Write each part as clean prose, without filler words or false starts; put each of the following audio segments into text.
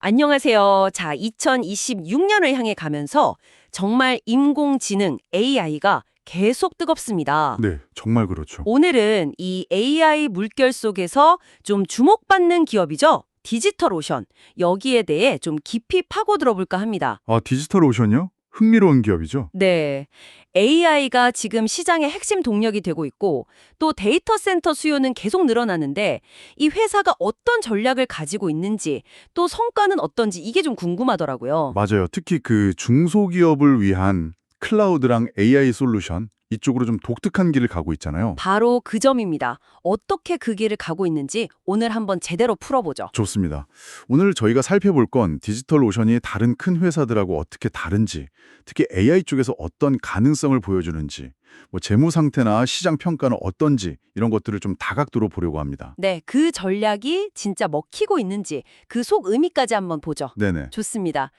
안녕하세요. 자, 2026년을 향해 가면서 정말 인공지능 AI가 계속 뜨겁습니다. 네, 정말 그렇죠. 오늘은 이 AI 물결 속에서 좀 주목받는 기업이죠. 디지털오션. 여기에 대해 좀 깊이 파고들어 볼까 합니다. 아, 디지털 오션이요? 흥미로운 기업이죠? 네. AI가 지금 시장의 핵심 동력이 되고 있고 또 데이터 센터 수요는 계속 늘어나는데 이 회사가 어떤 전략을 가지고 있는지 또 성과는 어떤지 이게 좀 궁금하더라고요. 맞아요. 특히 그 중소기업을 위한 클라우드랑 AI 솔루션 이쪽으로 좀 독특한 길을 가고 있잖아요. 바로 그 점입니다. 어떻게 그 길을 가고 있는지 오늘 한번 제대로 풀어보죠. 좋습니다. 오늘 저희가 살펴볼 건 디지털 오션이 다른 큰 회사들하고 어떻게 다른지, 특히 AI 쪽에서 어떤 가능성을 보여주는지, 뭐 재무 상태나 시장 평가는 어떤지 이런 것들을 좀 다각도로 보려고 합니다. 네, 그 전략이 진짜 먹히고 있는지 그 속 의미까지 한번 보죠. 네네. 좋습니다.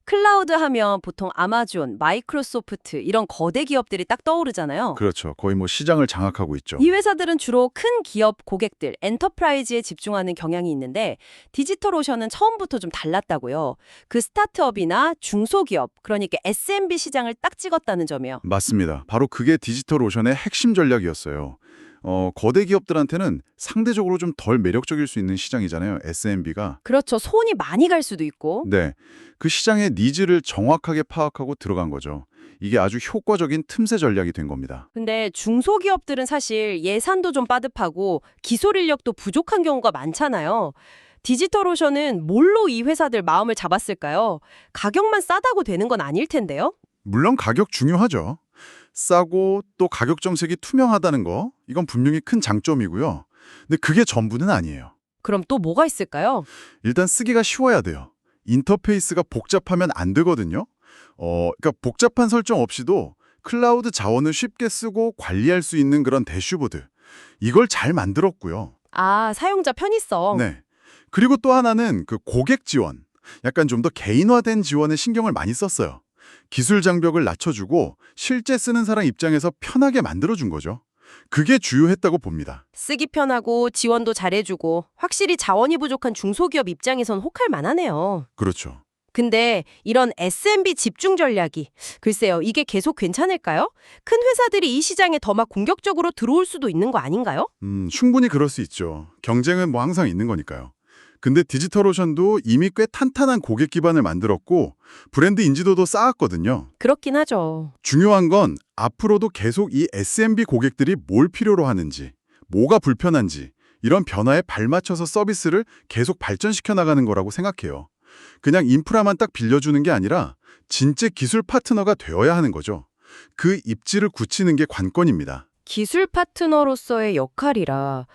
클라우드 하면 보통 아마존, 마이크로소프트 이런 거대 기업들이 딱 떠오르잖아요. 그렇죠. 거의 뭐 시장을 장악하고 있죠. 이 회사들은 주로 큰 기업 고객들, 엔터프라이즈에 집중하는 경향이 있는데 디지털오션은 처음부터 좀 달랐다고요. 그 스타트업이나 중소기업, 그러니까 SMB 시장을 딱 찍었다는 점이에요. 맞습니다. 바로 그게 디지털 오션의 핵심 전략이었어요. 거대 기업들한테는 상대적으로 좀 덜 매력적일 수 있는 시장이잖아요. SMB가. 그렇죠. 손이 많이 갈 수도 있고. 네. 그 시장의 니즈를 정확하게 파악하고 들어간 거죠. 이게 아주 효과적인 틈새 전략이 된 겁니다. 근데 중소기업들은 사실 예산도 좀 빠듯하고 기술 인력도 부족한 경우가 많잖아요. 디지털오션은 뭘로 이 회사들 마음을 잡았을까요? 가격만 싸다고 되는 건 아닐 텐데요. 물론 가격 중요하죠. 싸고 또 가격 정책이 투명하다는 거, 이건 분명히 큰 장점이고요. 근데 그게 전부는 아니에요. 그럼 또 뭐가 있을까요? 일단 쓰기가 쉬워야 돼요. 인터페이스가 복잡하면 안 되거든요. 그러니까 복잡한 설정 없이도 클라우드 자원을 쉽게 쓰고 관리할 수 있는 그런 대슈보드. 이걸 잘 만들었고요. 아, 사용자 편의성. 네. 그리고 또 하나는 그 고객 지원. 약간 좀 더 개인화된 지원에 신경을 많이 썼어요. 기술 장벽을 낮춰주고 실제 쓰는 사람 입장에서 편하게 만들어준 거죠. 그게 주요했다고 봅니다. 쓰기 편하고 지원도 잘해주고 확실히 자원이 부족한 중소기업 입장에선 혹할 만하네요. 그렇죠. 근데 이런 SMB 집중 전략이 글쎄요, 이게 계속 괜찮을까요? 큰 회사들이 이 시장에 더 막 공격적으로 들어올 수도 있는 거 아닌가요? 충분히 그럴 수 있죠. 경쟁은 뭐 항상 있는 거니까요. 근데 디지털오션도 이미 꽤 탄탄한 고객 기반을 만들었고 브랜드 인지도도 쌓았거든요. 그렇긴 하죠. 중요한 건 앞으로도 계속 이 SMB 고객들이 뭘 필요로 하는지, 뭐가 불편한지 이런 변화에 발맞춰서 서비스를 계속 발전시켜 나가는 거라고 생각해요. 그냥 인프라만 딱 빌려주는 게 아니라 진짜 기술 파트너가 되어야 하는 거죠. 그 입지를 굳히는 게 관건입니다. 기술 파트너로서의 역할이라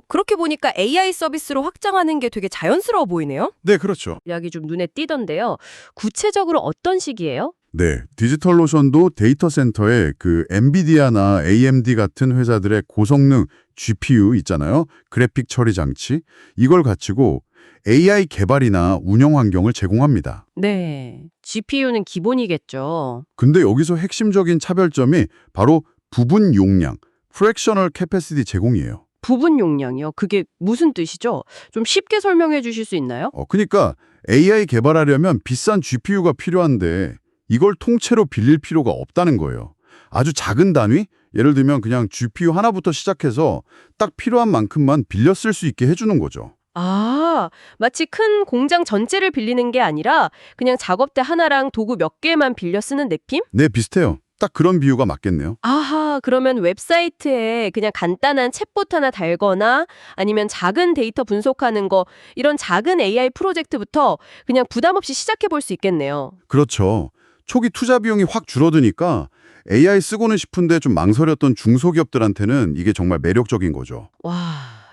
그렇게 보니까 AI 서비스로 확장하는 게 되게 자연스러워 보이네요. 네, 그렇죠. 약이 좀 눈에 띄던데요. 구체적으로 어떤 식이에요? 네, 디지털로션도 데이터 센터에 그 엔비디아나 AMD 같은 회사들의 고성능 GPU 있잖아요. 그래픽 처리 장치. 이걸 갖추고 AI 개발이나 운영 환경을 제공합니다. 네. GPU는 기본이겠죠. 근데 여기서 핵심적인 차별점이 바로 부분 용량, fractional capacity 제공이에요. 부분 용량이요? 그게 무슨 뜻이죠? 좀 쉽게 설명해 주실 수 있나요? 그러니까 AI 개발하려면 비싼 GPU가 필요한데 이걸 통째로 빌릴 필요가 없다는 거예요. 아주 작은 단위? 예를 들면 그냥 GPU 하나부터 시작해서 딱 필요한 만큼만 빌려 쓸 수 있게 해주는 거죠. 아, 마치 큰 공장 전체를 빌리는 게 아니라 그냥 작업대 하나랑 도구 몇 개만 빌려 쓰는 느낌? 네, 비슷해요. 딱 그런 비유가 맞겠네요. 아하, 그러면 웹사이트에 그냥 간단한 챗봇 하나 달거나 아니면 작은 데이터 분석하는 거 이런 작은 AI 프로젝트부터 그냥 부담 없이 시작해 볼 수 있겠네요. 그렇죠. 초기 투자 비용이 확 줄어드니까 AI 쓰고는 싶은데 좀 망설였던 중소기업들한테는 이게 정말 매력적인 거죠. 와,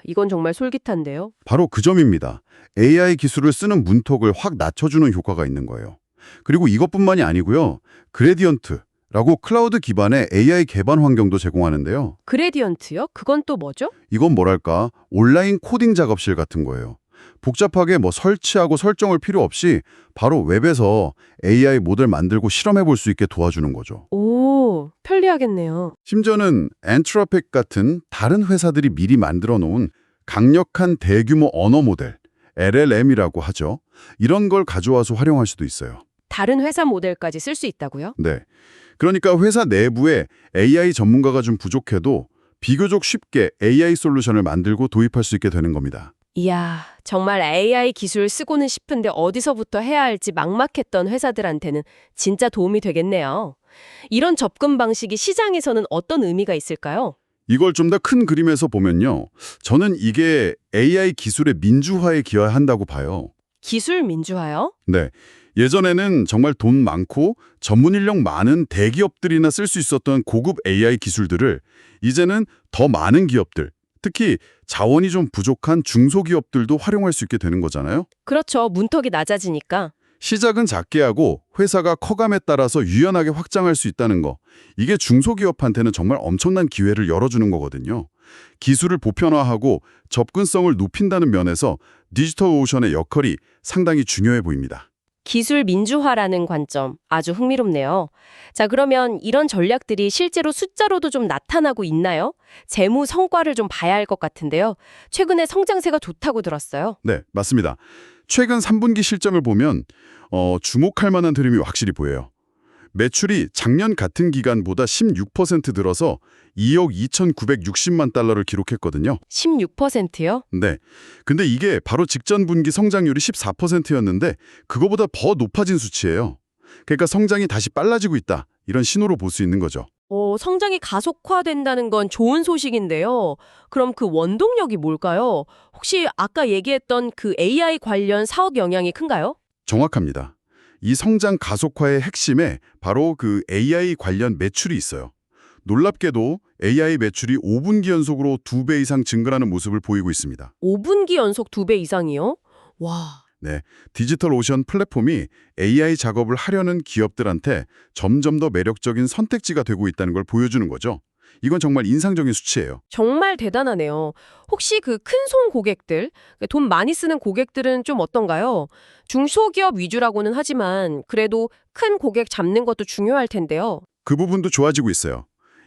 이건 정말 솔깃한데요. 바로 그 점입니다. AI 기술을 쓰는 문턱을 확 낮춰주는 효과가 있는 거예요. 그리고 이것뿐만이 아니고요. 그레디언트라고 클라우드 기반의 AI 개발 환경도 제공하는데요. 그레디언트요? 그건 또 뭐죠? 이건 뭐랄까 온라인 코딩 작업실 같은 거예요. 복잡하게 뭐 설치하고 설정을 필요 없이 바로 웹에서 AI 모델 만들고 실험해 볼 수 있게 도와주는 거죠. 오, 편리하겠네요. 심지어는 엔트로픽 같은 다른 회사들이 미리 만들어 놓은 강력한 대규모 언어 모델, LLM이라고 하죠. 이런 걸 가져와서 활용할 수도 있어요. 다른 회사 모델까지 쓸 수 있다고요? 네. 그러니까 회사 내부에 AI 전문가가 좀 부족해도 비교적 쉽게 AI 솔루션을 만들고 도입할 수 있게 되는 겁니다. 이야, 정말 AI 기술 쓰고는 싶은데 어디서부터 해야 할지 막막했던 회사들한테는 진짜 도움이 되겠네요. 이런 접근 방식이 시장에서는 어떤 의미가 있을까요? 이걸 좀 더 큰 그림에서 보면요. 저는 이게 AI 기술의 민주화에 기여한다고 봐요. 기술 민주화요? 네. 예전에는 정말 돈 많고 전문 인력 많은 대기업들이나 쓸 수 있었던 고급 AI 기술들을 이제는 더 많은 기업들, 특히 자원이 좀 부족한 중소기업들도 활용할 수 있게 되는 거잖아요. 그렇죠. 문턱이 낮아지니까. 시작은 작게 하고 회사가 커감에 따라서 유연하게 확장할 수 있다는 거. 이게 중소기업한테는 정말 엄청난 기회를 열어주는 거거든요. 기술을 보편화하고 접근성을 높인다는 면에서 디지털 오션의 역할이 상당히 중요해 보입니다. 기술 민주화라는 관점 아주 흥미롭네요. 자, 그러면 이런 전략들이 실제로 숫자로도 좀 나타나고 있나요? 재무 성과를 좀 봐야 할 것 같은데요. 최근에 성장세가 좋다고 들었어요. 네, 맞습니다. 최근 3분기 실적을 보면 주목할 만한 흐름이 확실히 보여요. 매출이 작년 같은 기간보다 16% 늘어서 2억 2,960만 달러를 기록했거든요. 16%요? 네. 근데 이게 바로 직전 분기 성장률이 14%였는데 그거보다 더 높아진 수치예요. 그러니까 성장이 다시 빨라지고 있다. 이런 신호로 볼 수 있는 거죠. 성장이 가속화된다는 건 좋은 소식인데요. 그럼 그 원동력이 뭘까요? 혹시 아까 얘기했던 그 AI 관련 사업 영향이 큰가요? 정확합니다. 이 성장 가속화의 핵심에 바로 그 AI 관련 매출이 있어요. 놀랍게도 AI 매출이 5분기 연속으로 2배 이상 증가하는 모습을 보이고 있습니다. 5분기 연속 2배 이상이요? 와. 네, 디지털 오션 플랫폼이 AI 작업을 하려는 기업들한테 점점 더 매력적인 선택지가 되고 있다는 걸 보여주는 거죠. 이건 정말 인상적인 수치예요. 정말 대단하네요. 혹시 그 큰 손 고객들, 돈 많이 쓰는 고객들은 좀 어떤가요? 중소기업 위주라고는 하지만 그래도 큰 고객 잡는 것도 중요할 텐데요. 그 부분도 좋아지고 있어요.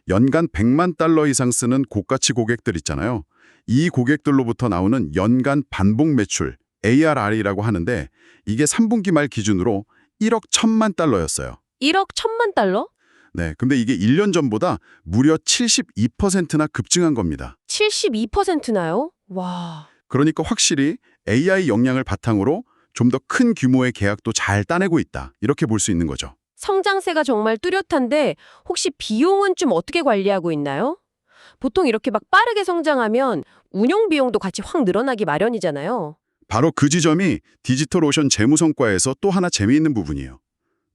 연간 100만 달러 이상 쓰는 고가치 고객들 있잖아요. 이 고객들로부터 나오는 연간 반복 매출, ARR이라고 하는데 이게 3분기 말 기준으로 1억 1천만 달러였어요. 1억 1천만 달러? 네, 근데 이게 1년 전보다 무려 72%나 급증한 겁니다. 72%나요? 와. 그러니까 확실히 AI 역량을 바탕으로 좀 더 큰 규모의 계약도 잘 따내고 있다. 이렇게 볼 수 있는 거죠. 성장세가 정말 뚜렷한데 혹시 비용은 좀 어떻게 관리하고 있나요? 보통 이렇게 막 빠르게 성장하면 운영 비용도 같이 확 늘어나기 마련이잖아요. 바로 그 지점이 디지털 오션 재무 성과에서 또 하나 재미있는 부분이에요.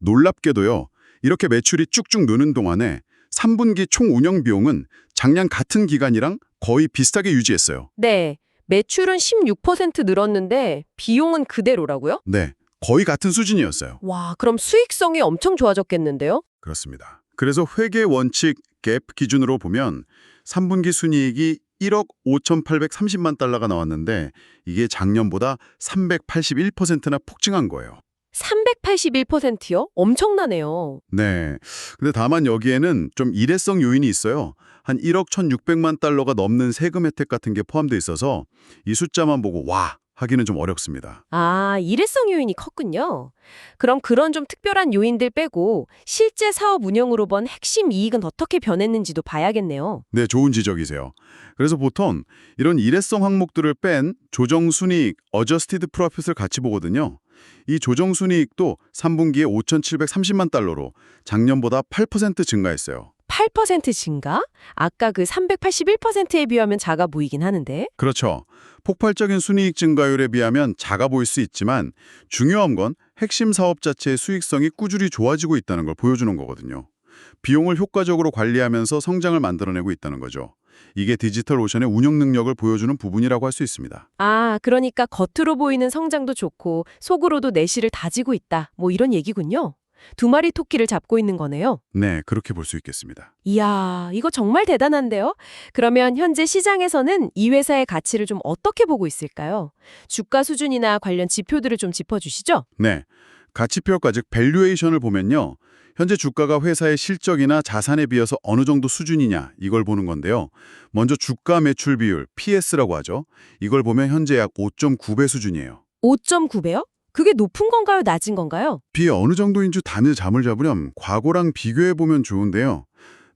놀랍게도요. 이렇게 매출이 쭉쭉 느는 동안에 3분기 총 운영 비용은 작년 같은 기간이랑 거의 비슷하게 유지했어요. 네. 매출은 16% 늘었는데 비용은 그대로라고요? 네, 거의 같은 수준이었어요. 와, 그럼 수익성이 엄청 좋아졌겠는데요? 그렇습니다. 그래서 회계 원칙 갭 기준으로 보면 3분기 순이익이 1억 5,830만 달러가 나왔는데 이게 작년보다 381%나 폭증한 거예요. 381%요? 엄청나네요. 네. 근데 다만 여기에는 좀 일회성 요인이 있어요. 한 1억 1,600만 달러가 넘는 세금 혜택 같은 게 포함돼 있어서 이 숫자만 보고 와 하기는 좀 어렵습니다. 아, 일회성 요인이 컸군요. 그럼 그런 좀 특별한 요인들 빼고 실제 사업 운영으로 번 핵심 이익은 어떻게 변했는지도 봐야겠네요. 네, 좋은 지적이세요. 그래서 보통 이런 일회성 항목들을 뺀 조정순이익, 어저스티드 프로핏을 같이 보거든요. 이 조정순이익도 3분기에 5,730만 달러로 작년보다 8% 증가했어요. 8% 증가? 아까 그 381%에 비하면 작아 보이긴 하는데. 그렇죠. 폭발적인 순이익 증가율에 비하면 작아 보일 수 있지만 중요한 건 핵심 사업 자체의 수익성이 꾸준히 좋아지고 있다는 걸 보여주는 거거든요. 비용을 효과적으로 관리하면서 성장을 만들어내고 있다는 거죠. 이게 디지털 오션의 운영 능력을 보여주는 부분이라고 할 수 있습니다. 아, 그러니까 겉으로 보이는 성장도 좋고 속으로도 내실을 다지고 있다. 뭐 이런 얘기군요. 두 마리 토끼를 잡고 있는 거네요. 네, 그렇게 볼 수 있겠습니다. 이야, 이거 정말 대단한데요? 그러면 현재 시장에서는 이 회사의 가치를 좀 어떻게 보고 있을까요? 주가 수준이나 관련 지표들을 좀 짚어주시죠. 네, 가치평가 즉 밸류에이션을 보면요. 현재 주가가 회사의 실적이나 자산에 비해서 어느 정도 수준이냐 이걸 보는 건데요. 먼저 주가 매출 비율 PS라고 하죠. 이걸 보면 현재 약 5.9배 수준이에요. 5.9배요? 그게 높은 건가요? 낮은 건가요? 비 어느 정도인지 단을 잠을 잡으렴 과거랑 비교해보면 좋은데요.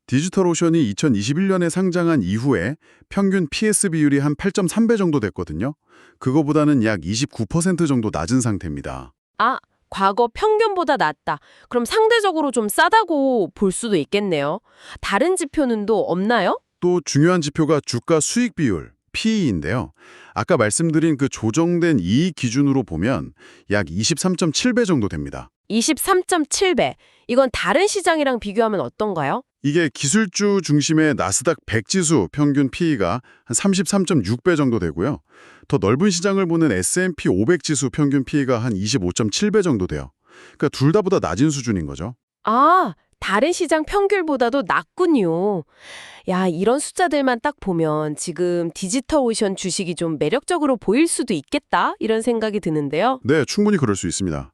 디지털오션이 2021년에 상장한 이후에 평균 PS 비율이 한 8.3배 정도 됐거든요. 그거보다는 약 29% 정도 낮은 상태입니다. 아, 과거 평균보다 낮다. 그럼 상대적으로 좀 싸다고 볼 수도 있겠네요. 다른 지표는 또 없나요? 또 중요한 지표가 주가 수익 비율, PE인데요. 아까 말씀드린 그 조정된 이익 기준으로 보면 약 23.7배 정도 됩니다. 23.7배. 이건 다른 시장이랑 비교하면 어떤가요? 이게 기술주 중심의 나스닥 100 지수 평균 PE가 한 33.6배 정도 되고요. 더 넓은 시장을 보는 S&P 500 지수 평균 PE가 한 25.7배 정도 돼요. 그러니까 둘 다보다 낮은 수준인 거죠. 아, 다른 시장 평균보다도 낮군요. 야, 이런 숫자들만 딱 보면 지금 디지털오션 주식이 좀 매력적으로 보일 수도 있겠다, 이런 생각이 드는데요. 네, 충분히 그럴 수 있습니다.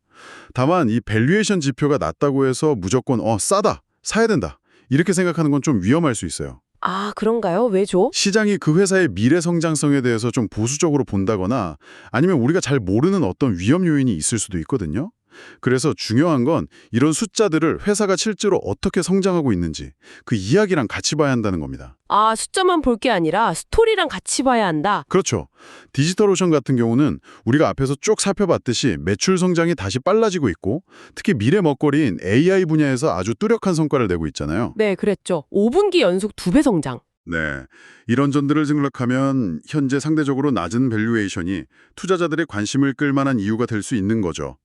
다만 이 밸류에이션 지표가 낮다고 해서 무조건 싸다, 사야 된다 이렇게 생각하는 건 좀 위험할 수 있어요. 아, 그런가요? 왜죠? 시장이 그 회사의 미래 성장성에 대해서 좀 보수적으로 본다거나 아니면 우리가 잘 모르는 어떤 위험 요인이 있을 수도 있거든요. 그래서 중요한 건 이런 숫자들을 회사가 실제로 어떻게 성장하고 있는지 그 이야기랑 같이 봐야 한다는 겁니다. 아, 숫자만 볼 게 아니라 스토리랑 같이 봐야 한다. 그렇죠. 디지털오션 같은 경우는 우리가 앞에서 쭉 살펴봤듯이 매출 성장이 다시 빨라지고 있고 특히 미래 먹거리인 AI 분야에서 아주 뚜렷한 성과를 내고 있잖아요. 네, 그랬죠. 5분기 연속 2배 성장. 네, 이런 점들을 생각하면 현재 상대적으로 낮은 밸류에이션이 투자자들의 관심을 끌 만한 이유가 될 수 있는 거죠.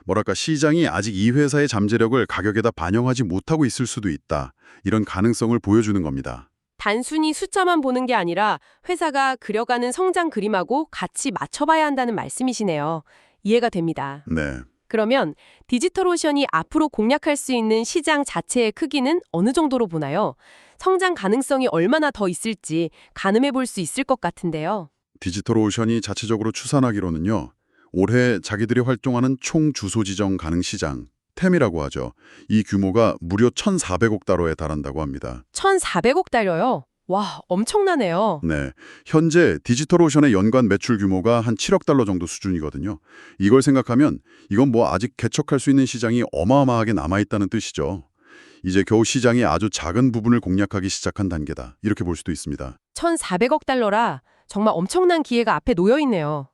뭐랄까 시장이 아직 이 회사의 잠재력을 가격에다 반영하지 못하고 있을 수도 있다. 이런 가능성을 보여주는 겁니다. 단순히 숫자만 보는 게 아니라 회사가 그려가는 성장 그림하고 같이 맞춰봐야 한다는 말씀이시네요. 이해가 됩니다. 네. 그러면 디지털오션이 앞으로 공략할 수 있는 시장 자체의 크기는 어느 정도로 보나요? 성장 가능성이 얼마나 더 있을지 가늠해 볼 수 있을 것 같은데요. 디지털오션이 자체적으로 추산하기로는요. 올해 자기들이 활동하는 총 주소 지정 가능 시장, 템이라고 하죠. 이 규모가 무려 1,400억 달러에 달한다고 합니다. 1,400억 달러요? 와, 엄청나네요. 네, 현재 디지털오션의 연간 매출 규모가 한 7억 달러 정도 수준이거든요. 이걸 생각하면 이건 뭐 아직 개척할 수 있는 시장이 어마어마하게 남아있다는 뜻이죠. 이제 겨우 시장의 아주 작은 부분을 공략하기 시작한 단계다. 이렇게 볼 수도 있습니다. 1,400억 달러라 정말 엄청난 기회가 앞에 놓여 있네요.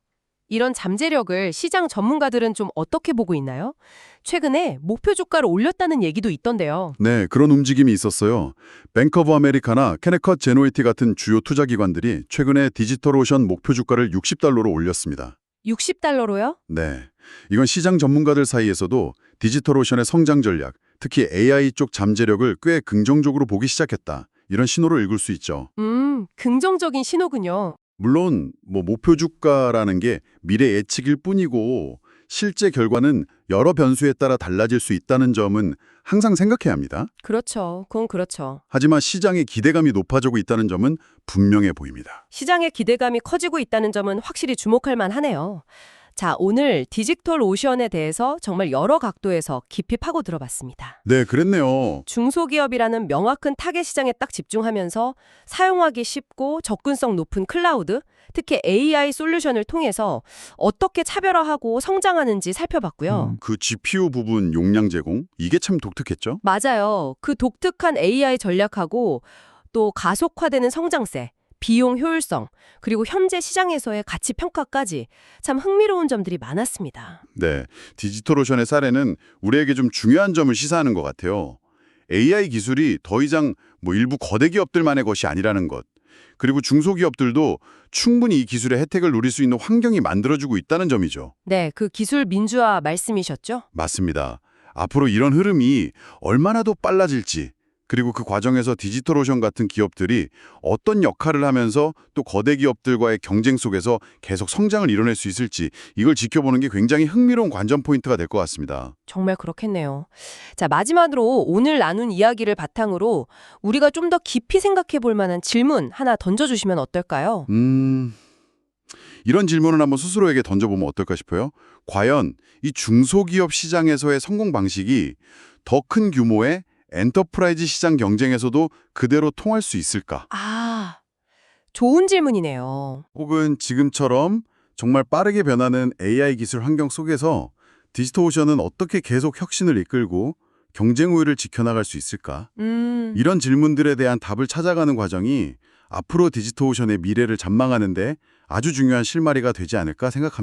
이런 잠재력을 시장 전문가들은 좀 어떻게 보고 있나요? 최근에 목표 주가를 올렸다는 얘기도 있던데요. 네, 그런 움직임이 있었어요. 뱅크 오브 아메리카나 캐네컷 제노이티 같은 주요 투자 기관들이 최근에 디지털오션 목표 주가를 60달러로 올렸습니다. 60달러로요? 네, 이건 시장 전문가들 사이에서도 디지털오션의 성장 전략, 특히 AI 쪽 잠재력을 꽤 긍정적으로 보기 시작했다. 이런 신호를 읽을 수 있죠. 긍정적인 신호군요. 물론 목표 주가라는 게 미래 예측일 뿐이고 실제 결과는 여러 변수에 따라 달라질 수 있다는 점은 항상 생각해야 합니다. 그렇죠. 그건 그렇죠. 하지만 시장의 기대감이 높아지고 있다는 점은 분명해 보입니다. 시장의 기대감이 커지고 있다는 점은 확실히 주목할 만하네요. 자, 오늘 디지털 오션에 대해서 정말 여러 각도에서 깊이 파고 들어봤습니다. 네, 그랬네요. 중소기업이라는 명확한 타겟 시장에 딱 집중하면서 사용하기 쉽고 접근성 높은 클라우드, 특히 AI 솔루션을 통해서 어떻게 차별화하고 성장하는지 살펴봤고요. 그 GPU 부분 용량 제공, 이게 참 독특했죠? 맞아요. 그 독특한 AI 전략하고 또 가속화되는 성장세, 비용 효율성, 그리고 현재 시장에서의 가치 평가까지 참 흥미로운 점들이 많았습니다. 네, 디지털오션의 사례는 우리에게 좀 중요한 점을 시사하는 것 같아요. AI 기술이 더 이상 일부 거대 기업들만의 것이 아니라는 것. 그리고 중소기업들도 충분히 이 기술의 혜택을 누릴 수 있는 환경이 만들어지고 있다는 점이죠. 네, 그 기술 민주화 말씀이셨죠? 맞습니다. 앞으로 이런 흐름이 얼마나 더 빨라질지, 그리고 그 과정에서 디지털오션 같은 기업들이 어떤 역할을 하면서 또 거대 기업들과의 경쟁 속에서 계속 성장을 이뤄낼 수 있을지 이걸 지켜보는 게 굉장히 흥미로운 관전 포인트가 될 것 같습니다. 정말 그렇겠네요. 자, 마지막으로 오늘 나눈 이야기를 바탕으로 우리가 좀 더 깊이 생각해 볼 만한 질문 하나 던져주시면 어떨까요? 이런 질문을 한번 스스로에게 던져보면 어떨까 싶어요. 과연 이 중소기업 시장에서의 성공 방식이 더 큰 규모의 엔터프라이즈 시장 경쟁에서도 그대로 통할 수 있을까? 아, 좋은 질문이네요. 혹은 지금처럼 정말 빠르게 변하는 AI 기술 환경 속에서 디지털오션은 어떻게 계속 혁신을 이끌고 경쟁 우위를 지켜나갈 수 있을까? 이런 질문들에 대한 답을 찾아가는 과정이 앞으로 디지털오션의 미래를 전망하는데 아주 중요한 실마리가 되지 않을까 생각합니다.